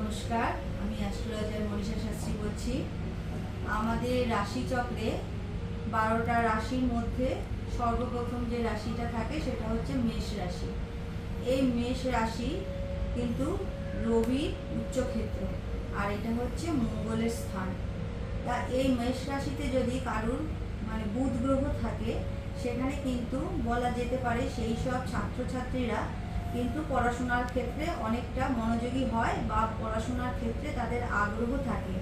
নমস্কার, আমি অ্যাস্ট্রোলজার মনীষা শাস্ত্রী বলছি। আমাদের রাশিচক্রে 12টা রাশির মধ্যে সর্বপ্রথম যে রাশিটা থাকে সেটা হচ্ছে মেষ রাশি। এই মেষ রাশি কিন্তু রবির উচ্চক্ষেত্র, আর এটা হচ্ছে মঙ্গলের স্থান। তা এই মেষ রাশিতে যদি কারুর বুধ গ্রহ থাকে, সেখানে কিন্তু বলা যেতে পারে সেই সব ছাত্রছাত্রীরা কিন্তু পড়াশোনার ক্ষেত্রে অনেকটা মনোযোগী হয় বা পড়াশোনার ক্ষেত্রে তাদের আগ্রহ থাকে।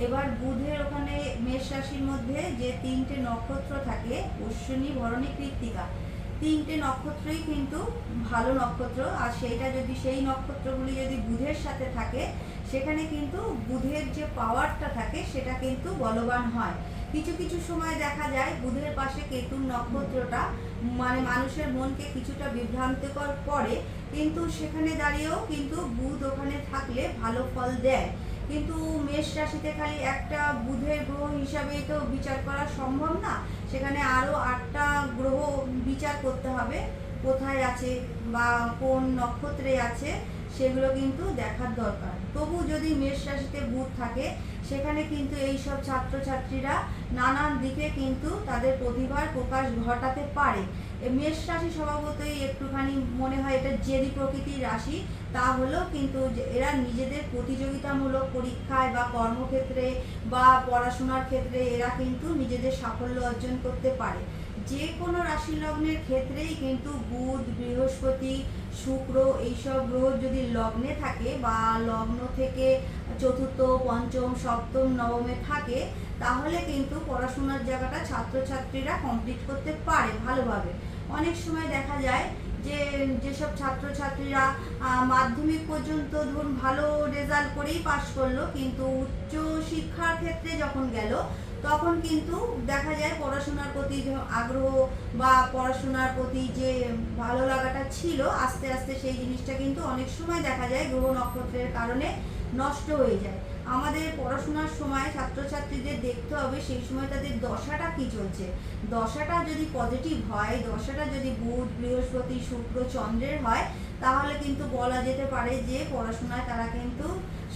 এবার বুধের ওখানে মেষ রাশির মধ্যে যে 3টে নক্ষত্র থাকে, অশ্বিনী, ভরণী, কৃত্তিকা, 3টে নক্ষত্রই কিন্তু ভালো নক্ষত্র। আর সেই নক্ষত্রগুলি যদি বুধের সাথে থাকে, সেখানে কিন্তু বুধের যে পাওয়ারটা থাকে সেটা কিন্তু বলবান হয়। কিছু কিছু সময় দেখা যায় বুধের পাশে কেতুর নক্ষত্রটা মানুষের মনকে কিছুটা বিভ্রান্তিকর করে, কিন্তু সেখানে দাঁড়িয়েও কিন্তু বুধ ওখানে থাকলে ভালো ফল দেয়। কিন্তু মেষ রাশিতে খালি একটা বুধের গ্রহ হিসাবেই তো বিচার করা সম্ভব না, সেখানে আরও 8টা গ্রহ বিচার করতে হবে, কোথায় আছে বা কোন নক্ষত্রে আছে সেগুলো কিন্তু দেখার দরকার। তবু যদি মেষ রাশিতে বুধ থাকে, সেখানে কিন্তু এই সব ছাত্রছাত্রীরা নানান দিকে কিন্তু তাদের প্রতিভার প্রকাশ ঘটাতে পারে। মেষ রাশি স্বভাবতই একটুখানি মনে হয় এটা জেদি প্রকৃতির রাশি, তা হলেও কিন্তু এরা নিজেদের প্রতিযোগিতামূলক পরীক্ষায় বা কর্মক্ষেত্রে বা পড়াশোনার ক্ষেত্রে এরা কিন্তু নিজেদের সাফল্য অর্জন করতে পারে। যে কোনো রাশি লগ্নের ক্ষেত্রেই কিন্তু বুধ, বৃহস্পতি, শুক্র এইসব গ্রহ যদি লগ্নে থাকে বা লগ্ন থেকে চতুর্থ, পঞ্চম, সপ্তম, নবমে থাকে, তাহলে কিন্তু পড়াশোনার জায়গাটা ছাত্রছাত্রীরা কমপ্লিট করতে পারে ভালোভাবে। অনেক সময় দেখা যায় যেসব ছাত্রছাত্রীরা মাধ্যমিক পর্যন্ত ধরুন ভালো রেজাল্ট করেই পাশ করলো, কিন্তু উচ্চ শিক্ষার ক্ষেত্রে যখন গেল, তখন কিন্তু দেখা যায় পড়াশোনার প্রতি আগ্রহ বা পড়াশোনার প্রতি যে ভালো লাগাটা ছিল, আস্তে আস্তে সেই জিনিসটা কিন্তু অনেক সময় দেখা যায় গ্রহ নক্ষত্রের কারণে নষ্ট হয়ে যায়। আমাদের পড়াশোনার সময় ছাত্রছাত্রীদের দেখতে হবে সেই সময় তাদের দশাটা কি চলছে। দশাটা যদি পজিটিভ হয়, দশাটা যদি বুধ, বৃহস্পতি, শুক্র, চন্দ্রের হয়, তাহলে কিন্তু বলা যেতে পারে যে পড়াশোনায় তারা কিন্তু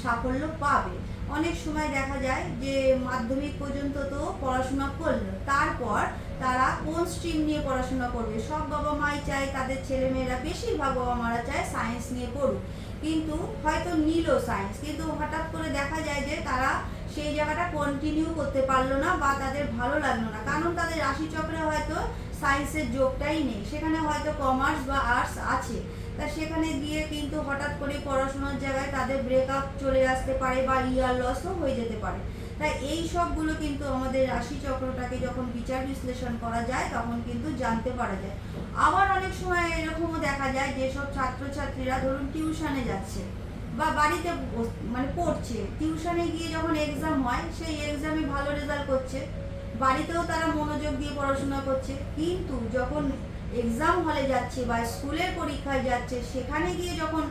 সাফল্য পাবে। অনেক সময় দেখা যায় যে মাধ্যমিক পর্যন্ত তো পড়াশোনা করলো, তারপর তারা কোন স্ট্রিম নিয়ে পড়াশোনা করবে। সব বাবা মাই চায় তাদের ছেলেমেয়েরা, বেশিরভাগ বাবা মারা চায় সায়েন্স নিয়ে পড়ুক, কিন্তু হয়তো নিল সায়েন্স, কিন্তু হঠাৎ করে দেখা যায় যে তারা সেই জায়গাটা কন্টিনিউ করতে পারলো না বা তাদের ভালো লাগলো না, কারণ তাদের রাশিচক্রে হয়তো সায়েন্সের যোগটাই নেই, সেখানে হয়তো কমার্স বা আর্টস আছে। তা সেখানে গিয়ে কিন্তু হঠাৎ করে পড়াশোনার জায়গায় তাদের ব্রেকআপ চলে আসতে পারে বা ইয়ার লসও হয়ে যেতে পারে। তাই এই সবগুলো কিন্তু আমাদের রাশিচক্রটাকে যখন বিচার বিশ্লেষণ করা যায়, তখন কিন্তু জানতে পারা যায়। আবার অনেক সময় এরকমও দেখা যায় যেসব ছাত্রছাত্রীরা ধরুন টিউশনে যাচ্ছে বা বাড়িতে পড়ছে, টিউশনে গিয়ে যখন এক্সাম হয়, সেই এক্সামে ভালো রেজাল্ট করছে, বাড়িতেও তারা মনোযোগ দিয়ে পড়াশোনা করছে, কিন্তু যখন এক্সাম হলে যাচ্ছে বা স্কুলের পরীক্ষায় যাচ্ছে, সেখানে গিয়ে যখন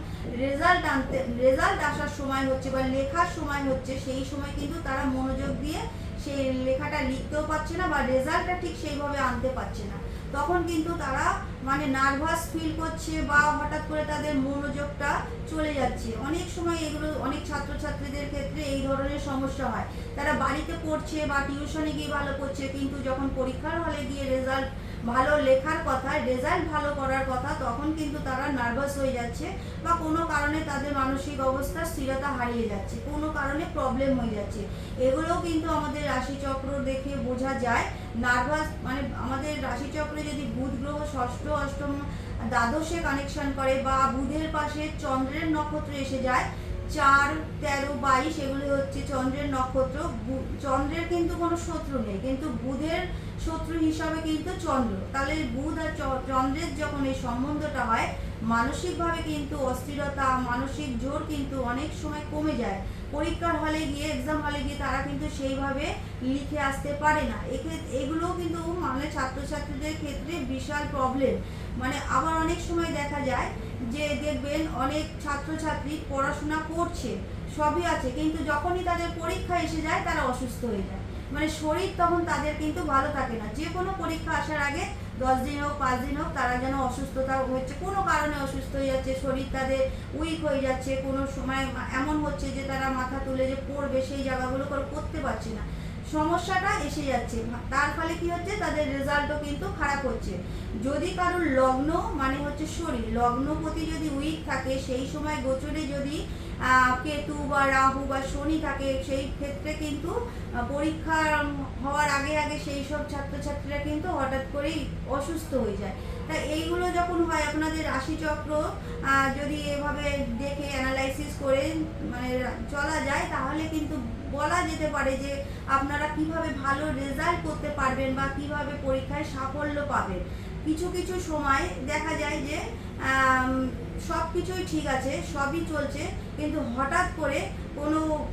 রেজাল্ট আসার সময় হচ্ছে বা লেখার সময় হচ্ছে, সেই সময় কিন্তু তারা মনোযোগ দিয়ে সেই লেখাটা লিখতেও পারছে না বা রেজাল্টটা ঠিক সেইভাবে আনতে পারছে না। তখন কিন্তু তারা নার্ভাস ফিল করছে বা হঠাৎ করে তাদের মনোযোগটা চলে যাচ্ছে। অনেক সময় এগুলো অনেক ছাত্রছাত্রীদের ক্ষেত্রে এই ধরনের সমস্যা হয়। তারা বাড়িতে পড়ছে বা টিউশনে গিয়ে ভালো করছে, কিন্তু যখন পরীক্ষার হলে গিয়ে রেজাল্ট ভালো লেখার কথা, রেজাল্ট ভালো করার কথা, তখন কিন্তু তারা নার্ভাস হয়ে যাচ্ছে বা কোনো কারণে তাদের মানসিক অবস্থা স্থিরতা হারিয়ে যাচ্ছে, কোনো কারণে প্রবলেম হয়ে যাচ্ছে। এগুলোও কিন্তু আমাদের রাশিচক্র দেখে বোঝা যায়। নার্ভাস আমাদের রাশিচক্রে যদি বুধ গ্রহ ষষ্ঠ, অষ্টম, দ্বাদশে কানেকশন করে বা বুধের পাশে চন্দ্রের নক্ষত্র এসে যায়, 4, 13, 22 এগুলি হচ্ছে চন্দ্রের নক্ষত্র। চন্দ্রের কিন্তু কোনো শত্রু নেই, কিন্তু বুধের শত্রু হিসাবে কিন্তু চন্দ্র। তাহলে বুধ আর চন্দ্রের যখন এই সম্বন্ধটা হয়, মানসিকভাবে কিন্তু অস্থিরতা, মানসিক জোর কিন্তু অনেক সময় কমে যায়। পরীক্ষার হলে গিয়ে, এক্সাম হলে গিয়ে তারা কিন্তু সেইভাবে লিখে আসতে পারে না। এগুলোও কিন্তু ছাত্রছাত্রীদের ক্ষেত্রে বিশাল প্রবলেম। আবার অনেক সময় দেখা যায় যে দেখবেন অনেক ছাত্রছাত্রী পড়াশোনা করছে, সবই আছে, কিন্তু যখনই তাদের পরীক্ষা এসে যায় তারা অসুস্থ হয়ে যায়। শরীর তখন তাদের কিন্তু ভালো থাকে না। যে কোনো পরীক্ষা আসার আগে 10 দিন হোক 5 দিন হোক তারা যেন অসুস্থতা হচ্ছে, কোনো কারণে অসুস্থ হয়ে যাচ্ছে, শরীর তাদের উইক হয়ে যাচ্ছে, কোনো সময় এমন হচ্ছে যে তারা মাথা তুলে যে পড়বে সেই জায়গাগুলো করতে পারছে না, সমস্যাটা এসে যাচ্ছে। তার ফলে কি হচ্ছে, তাদের রেজাল্টও কিন্তু খারাপ হচ্ছে। যদি কারোর লগ্ন মানে হচ্ছে শরীর, লগ্নপতি যদি উইক থাকে, সেই সময় গোচরে যদি কেতু বা রাহু বা শনি থাকে, সেই ক্ষেত্রে কিন্তু পরীক্ষা হওয়ার আগে আগে সেই সব ছাত্রছাত্রীরা কিন্তু হঠাৎ করেই অসুস্থ হয়ে যায়। তা এইগুলো যখন হয়, আপনাদের রাশিচক্র যদি এভাবে দেখে অ্যানালাইসিস করে মানে চলা যায়, তাহলে কিন্তু বলা যেতে পারে যে আপনারা কিভাবে ভালো রেজাল্ট করতে পারবেন বা কিভাবে পরীক্ষায় সাফল্য পাবেন। কিছু কিছু সময় দেখা যায় যে সব কিছুই ঠিক আছে, সবই চলছে, কিন্তু হঠাৎ করে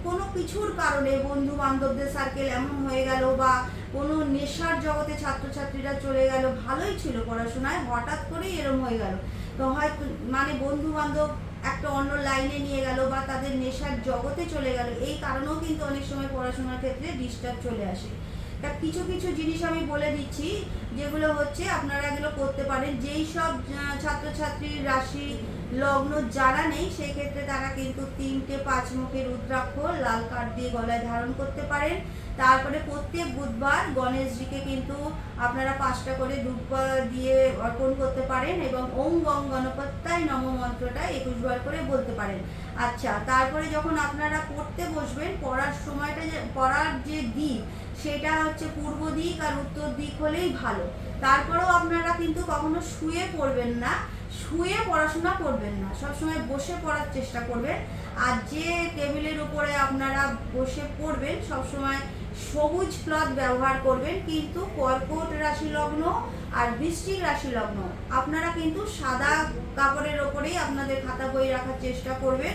কোনো কিছুর কারণে বন্ধু বান্ধবদের সার্কেল এমন হয়ে গেল বা কোনো নেশার জগতে ছাত্রছাত্রীরা চলে গেল, ভালোই ছিল পড়াশোনায়, হঠাৎ করেই এরম হয়ে গেল। তো হয়তো মানে বন্ধু বান্ধব একটা অন্য লাইনে নিয়ে গেল বা তাদের নেশার জগতে চলে গেল, এই কারণেও কিন্তু অনেক সময় পড়াশোনার ক্ষেত্রে ডিস্টার্ব চলে আসে। তা কিছু কিছু জিনিস আমি বলে দিচ্ছি, যেগুলো হচ্ছে আপনারা এগুলো করতে পারেন। যেই সব ছাত্রছাত্রীর রাশি লগ্ন যারা নেই, সেই ক্ষেত্রে তারা কিন্তু 3টে 5 মুখের রুদ্রাক্ষ লাল কাঠ দিয়ে গলায় ধারণ করতে পারেন। তারপরে প্রত্যেক বুধবার গণেশজিকে কিন্তু আপনারা 5টা করে ধূপ দিয়ে অর্পণ করতে পারেন এবং ওম গং গণপত্যায় নম মন্ত্রটা 21 বার করে বলতে পারেন। আচ্ছা, তারপরে যখন আপনারা পড়তে বসবেন, পড়ার সময়টা পড়ার যে দিক সেটা হচ্ছে পূর্ব দিক আর উত্তর দিক হলেই ভালো। তারপরেও আপনারা কিন্তু কখনো শুয়ে পড়বেন না, শুয়ে পড়াশোনা করবেন না, সবসময় বসে পড়ার চেষ্টা করবেন। আর যে টেবিলের উপরে আপনারা বসে পড়বেন, সবসময় সবুজ ক্লথ ব্যবহার করবেন। কিন্তু কর্কট রাশি লগ্ন আর বৃশ্চিক রাশি লগ্ন আপনারা কিন্তু সাদা কাপড়ের ওপরেই আপনাদের খাতা বই রাখার চেষ্টা করবেন।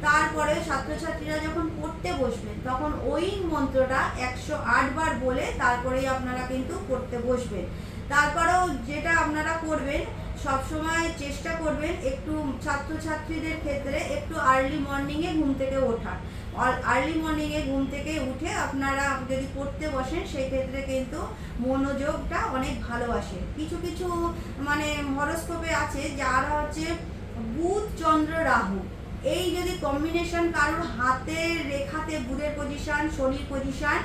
তারপরে ছাত্রছাত্রীরা যখন পড়তে বসবেন, তখন ওই মন্ত্রটা 108 বার বলে তারপরেই আপনারা কিন্তু পড়তে বসবেন। তারপরেও যেটা আপনারা করবেন, সবসময় চেষ্টা করবেন একটু ছাত্রছাত্রীদের ক্ষেত্রে একটু আর্লি মর্নিংয়ে ঘুম থেকে ওঠা। আর্লি মর্নিংয়ে ঘুম থেকে উঠে আপনারা যদি পড়তে বসেন, সেই ক্ষেত্রে কিন্তু মনোযোগটা অনেক ভালো আসে। কিছু কিছু মানে হরোস্কোপে আছে যারা হচ্ছে বুধ চন্দ্র রাহু, এই যদি কম্বিনেশন কারোর হাতের রেখাতে বুধের পজিশন, শনির পজিশন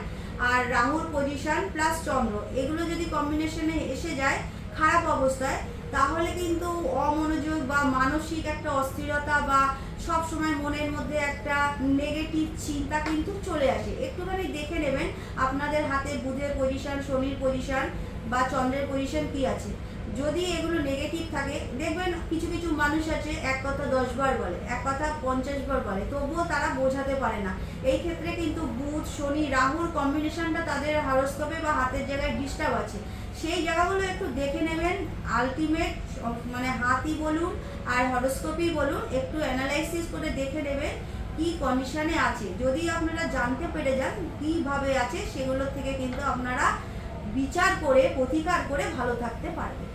আর রাহুর পজিশন প্লাস চন্দ্র, এগুলো যদি কম্বিনেশনে এসে যায় খারাপ অবস্থায়, তাহলে কিন্তু অমনোযোগ বা মানসিক একটা অস্থিরতা বা সব সময় মনের মধ্যে একটা নেগেটিভ চিন্তা কিন্তু চলে আসে। একটুখানি দেখে নেবেন আপনাদের হাতে বুধের পজিশন, শনির পজিশন বা চন্দ্রের পজিশন কি আছে। যদি এগুলো নেগেটিভ থাকে, দেখবেন কিছু কিছু মানুষ আছে এক কথা 10 বার বলে, এক কথা 50 বার বলে, তবুও তারা বোঝাতে পারে না। এই ক্ষেত্রে কিন্তু বুধ শনি রাহুর কম্বিনেশনটা তাদের হরোস্কোপে বা হাতের জায়গায় ডিস্টার্ব আছে। সেই জায়গাগুলো একটু দেখে নেবেন। আলটিমেট মানে হাতই বলুন আর হরোস্কোপই বলুন, একটু অ্যানালাইসিস করে দেখে নেবেন কি কন্ডিশনে আছে। যদি আপনারা জানতে পেরে যান কিভাবে আছে, সেগুলোর থেকে কিন্তু আপনারা বিচার করে প্রতিকার করে ভালো থাকতে পারবেন।